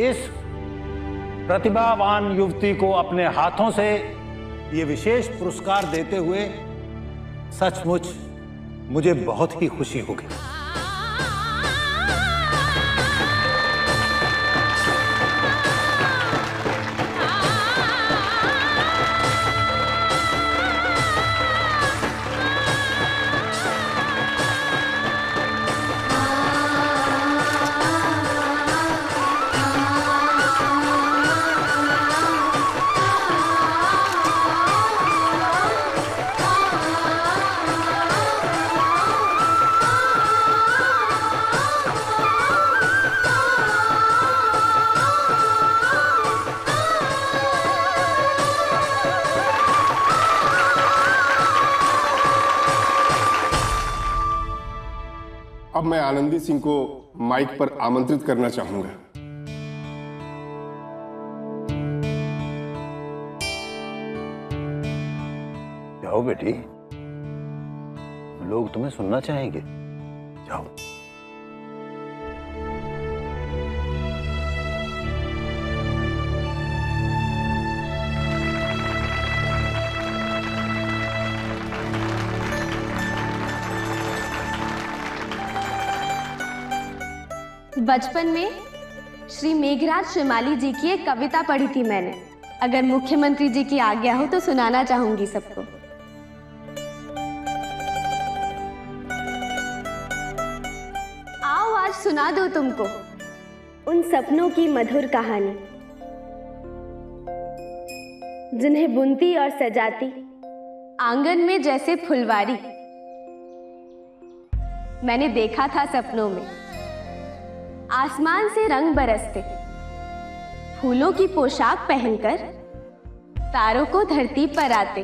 इस प्रतिभावान युवती को अपने हाथों से ये विशेष पुरस्कार देते हुए सचमुच मुझे बहुत ही खुशी होगी। अब मैं आनंदी सिंह को माइक पर आमंत्रित करना चाहूंगा। जाओ बेटी, लोग तुम्हें सुनना चाहेंगे। जाओ। बचपन में श्री मेघराज श्रीमाली जी की एक कविता पढ़ी थी मैंने। अगर मुख्यमंत्री जी की आज्ञा हो तो सुनाना चाहूंगी सबको। आओ आज सुना दो तुमको उन सपनों की मधुर कहानी, जिन्हें बुनती और सजाती आंगन में जैसे फुलवारी। मैंने देखा था सपनों में आसमान से रंग बरसते, फूलों की पोशाक पहनकर तारों को धरती पर आते।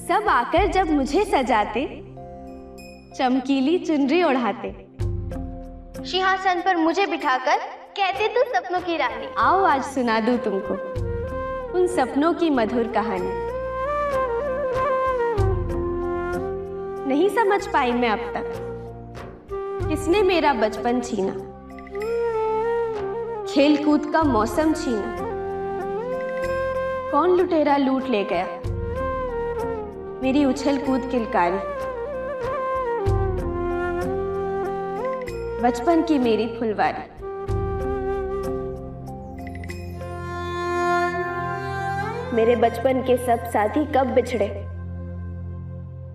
सब आकर जब मुझे सजाते, चमकीली चुनरी ओढ़ाते, सिंहासन पर मुझे बिठाकर कहते तू सपनों की रानी। आओ आज सुना दूं तुमको उन सपनों की मधुर कहानी। नहीं समझ पाई मैं अब तक किसने मेरा बचपन छीना, खेल कूद का मौसम छीना। कौन लुटेरा लूट ले गया मेरी उछल कूद किलकारी, बचपन की मेरी फुलवारी। मेरे बचपन के सब साथी कब बिछड़े,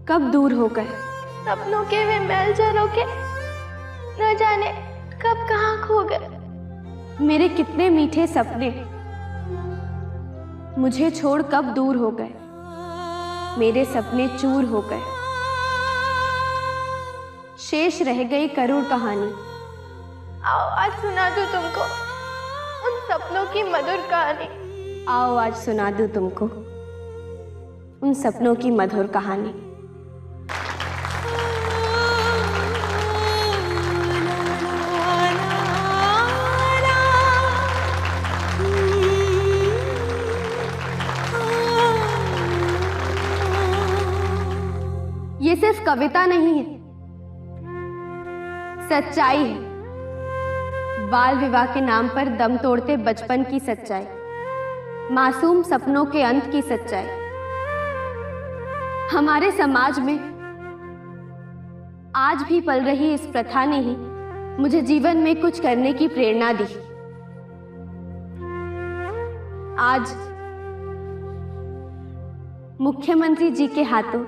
कब दूर हो गए। सपनों के वे मैल जरों के न जाने कब कहाँ खो गए। मेरे कितने मीठे सपने मुझे छोड़ कब दूर हो गए। मेरे सपने चूर हो गए, शेष रह गई करुण कहानी। आओ आज सुना दूं तुमको उन सपनों की मधुर कहानी। आओ आज सुना दूं तुमको उन सपनों की मधुर कहानी। ये सिर्फ कविता नहीं है, सच्चाई है। बाल विवाह के नाम पर दम तोड़ते बचपन की सच्चाई, मासूम सपनों के अंत की सच्चाई। हमारे समाज में आज भी पल रही इस प्रथा ने ही मुझे जीवन में कुछ करने की प्रेरणा दी। आज मुख्यमंत्री जी के हाथों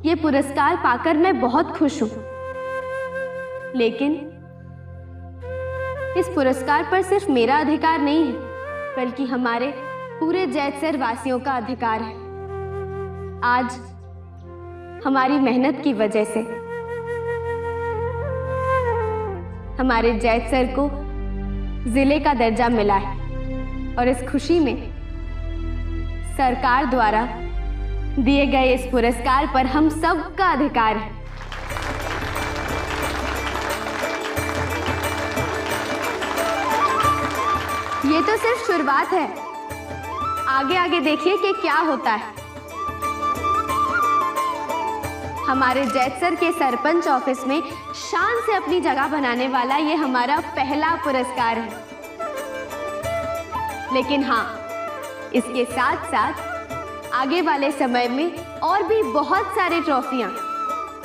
ये पुरस्कार पाकर मैं बहुत खुश हूं, लेकिन इस पुरस्कार पर सिर्फ मेरा अधिकार नहीं है, बल्कि हमारे पूरे जैतसर वासियों का अधिकार है। आज हमारी मेहनत की वजह से हमारे जैतसर को जिले का दर्जा मिला है और इस खुशी में सरकार द्वारा दिए गए इस पुरस्कार पर हम सबका अधिकार है। ये तो सिर्फ शुरुआत है, आगे आगे देखिए कि क्या होता है। हमारे जैतसर के सरपंच ऑफिस में शान से अपनी जगह बनाने वाला ये हमारा पहला पुरस्कार है। लेकिन हाँ, इसके साथ साथ आगे वाले समय में और भी बहुत सारे ट्रॉफियां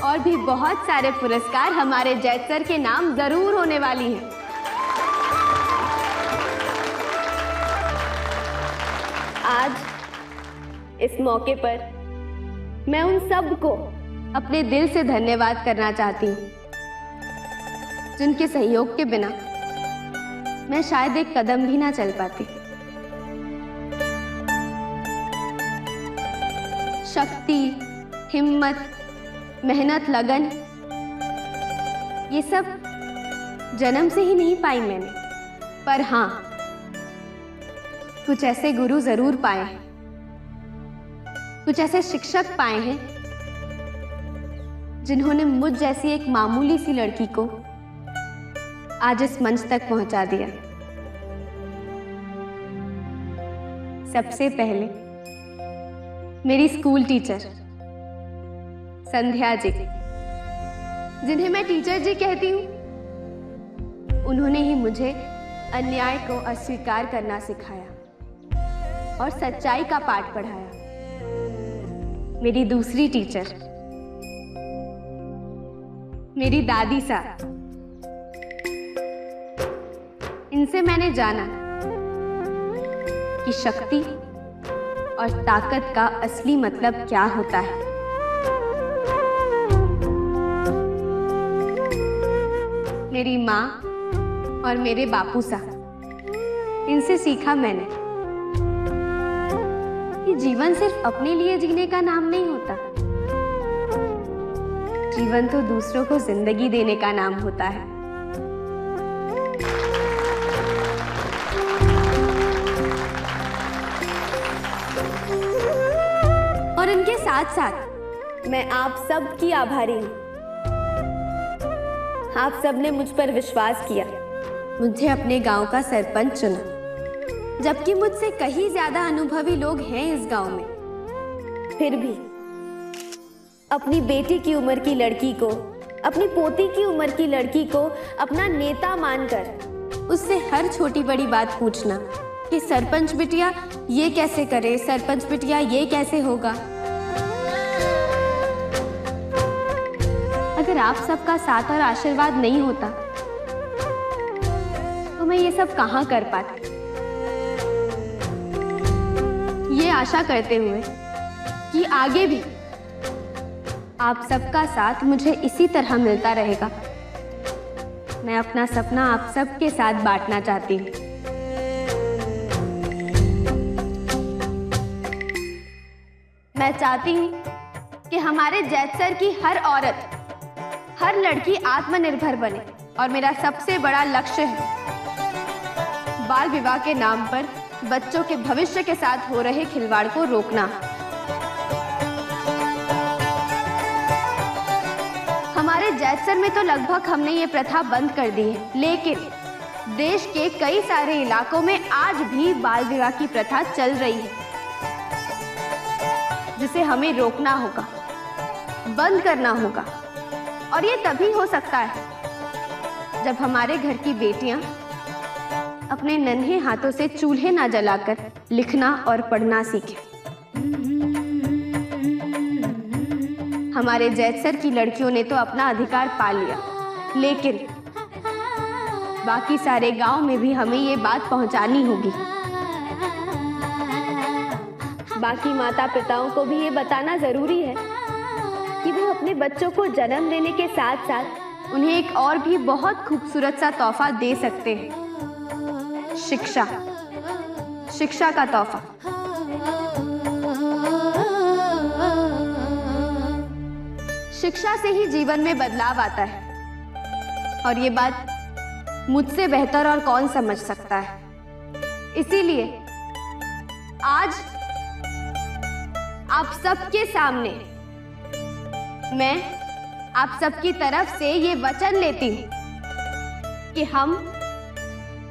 और भी बहुत सारे पुरस्कार हमारे जैतसर के नाम जरूर होने वाली हैं। आज इस मौके पर मैं उन सब को अपने दिल से धन्यवाद करना चाहती हूँ, जिनके सहयोग के बिना मैं शायद एक कदम भी ना चल पाती। शक्ति, हिम्मत, मेहनत, लगन, ये सब जन्म से ही नहीं पाई मैंने, पर हाँ, कुछ ऐसे गुरु जरूर पाए हैं, कुछ ऐसे शिक्षक पाए हैं जिन्होंने मुझ जैसी एक मामूली सी लड़की को आज इस मंच तक पहुंचा दिया। सबसे पहले मेरी स्कूल टीचर संध्या जी, जिन्हें मैं टीचर जी कहती हूँ, उन्होंने ही मुझे अन्याय को अस्वीकार करना सिखाया और सच्चाई का पाठ पढ़ाया। मेरी दूसरी टीचर मेरी दादी साहब, इनसे मैंने जाना कि शक्ति और ताकत का असली मतलब क्या होता है। मेरी माँ और मेरे बापू साहब, इनसे सीखा मैंने कि जीवन सिर्फ अपने लिए जीने का नाम नहीं होता, जीवन तो दूसरों को जिंदगी देने का नाम होता है। और इनके साथ साथ मैं आप सब की आभारी हूं। आप सब ने मुझ पर विश्वास किया, मुझे अपने गांव का सरपंच चुना, जबकि मुझसे कहीं ज्यादा अनुभवी लोग हैं इस गांव में। फिर भी अपनी बेटी की उम्र की लड़की को, अपनी पोती की उम्र की लड़की को अपना नेता मानकर उससे हर छोटी बड़ी बात पूछना कि सरपंच बिटिया ये कैसे करे, सरपंच बिटिया ये कैसे होगा। अगर आप सबका साथ और आशीर्वाद नहीं होता तो मैं ये सब कहां कर पाती। ये आशा करते हुए कि आगे भी आप सबका साथ मुझे इसी तरह मिलता रहेगा, मैं अपना सपना आप सबके साथ बांटना चाहती हूँ। मैं चाहती हूँ कि हमारे जैतसर की हर औरत, हर लड़की आत्मनिर्भर बने, और मेरा सबसे बड़ा लक्ष्य है बाल विवाह के नाम पर बच्चों के भविष्य के साथ हो रहे खिलवाड़ को रोकना। हमारे जैतसर में तो लगभग हमने ये प्रथा बंद कर दी है, लेकिन देश के कई सारे इलाकों में आज भी बाल विवाह की प्रथा चल रही है, जिसे हमें रोकना होगा, बंद करना होगा। और ये तभी हो सकता है जब हमारे घर की बेटियां अपने नन्हे हाथों से चूल्हे ना जलाकर लिखना और पढ़ना सीखें। हमारे जैतसर की लड़कियों ने तो अपना अधिकार पा लिया, लेकिन बाकी सारे गांव में भी हमें ये बात पहुंचानी होगी। बाकी माता पिताओं को भी ये बताना जरूरी है कि वो अपने बच्चों को जन्म देने के साथ साथ उन्हें एक और भी बहुत खूबसूरत सा तोहफा दे सकते हैं, शिक्षा। शिक्षा का तोहफा। शिक्षा से ही जीवन में बदलाव आता है, और ये बात मुझसे बेहतर और कौन समझ सकता है। इसीलिए आज आप सबके सामने मैं आप सबकी तरफ से ये वचन लेती हूं कि हम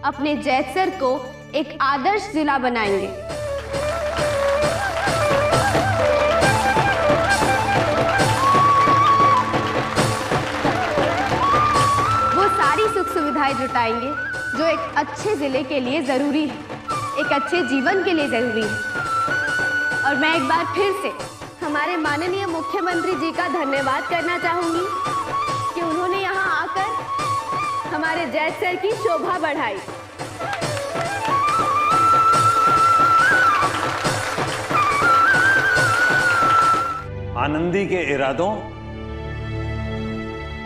अपने जैतसर को एक आदर्श जिला बनाएंगे। सफाई जुटाएंगे जो एक अच्छे जिले के लिए जरूरी है, एक अच्छे जीवन के लिए जरूरी है। और मैं एक बार फिर से हमारे माननीय मुख्यमंत्री जी का धन्यवाद करना चाहूंगी कि उन्होंने यहाँ आकर हमारे जैतसर की शोभा बढ़ाई। आनंदी के इरादों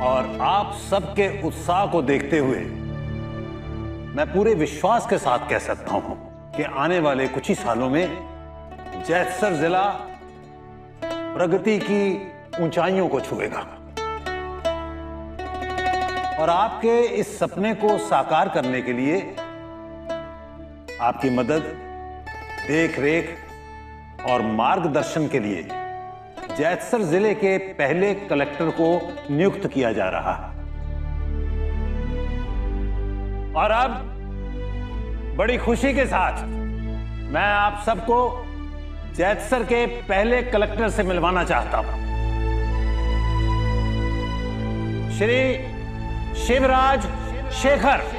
और आप सबके उत्साह को देखते हुए मैं पूरे विश्वास के साथ कह सकता हूं कि आने वाले कुछ ही सालों में जैतसर जिला प्रगति की ऊंचाइयों को छुएगा और आपके इस सपने को साकार करने के लिए आपकी मदद, देख रेख और मार्गदर्शन के लिए जैतसर जिले के पहले कलेक्टर को नियुक्त किया जा रहा है। और अब बड़ी खुशी के साथ मैं आप सबको जैतसर के पहले कलेक्टर से मिलवाना चाहता हूं, श्री शिवराज शेखर।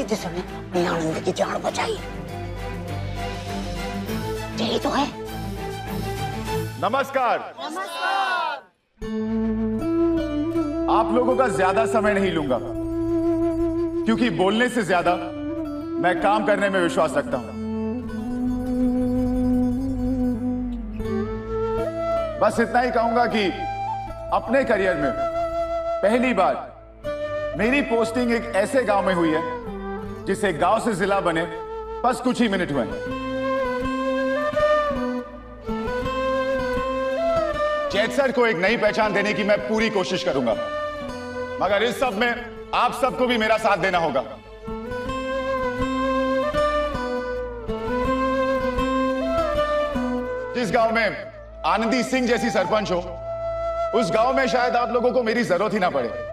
जिसने अपनी आनंद की जान बचाई, यही तो है। नमस्कार। आप लोगों का ज्यादा समय नहीं लूंगा क्योंकि बोलने से ज्यादा मैं काम करने में विश्वास रखता हूं। बस इतना ही कहूंगा कि अपने करियर में पहली बार मेरी पोस्टिंग एक ऐसे गांव में हुई है जिसे गांव से जिला बने बस कुछ ही मिनट हुए। जैतसर को एक नई पहचान देने की मैं पूरी कोशिश करूंगा, मगर इस सब में आप सबको भी मेरा साथ देना होगा। जिस गांव में आनंदी सिंह जैसी सरपंच हो, उस गांव में शायद आप लोगों को मेरी जरूरत ही ना पड़े।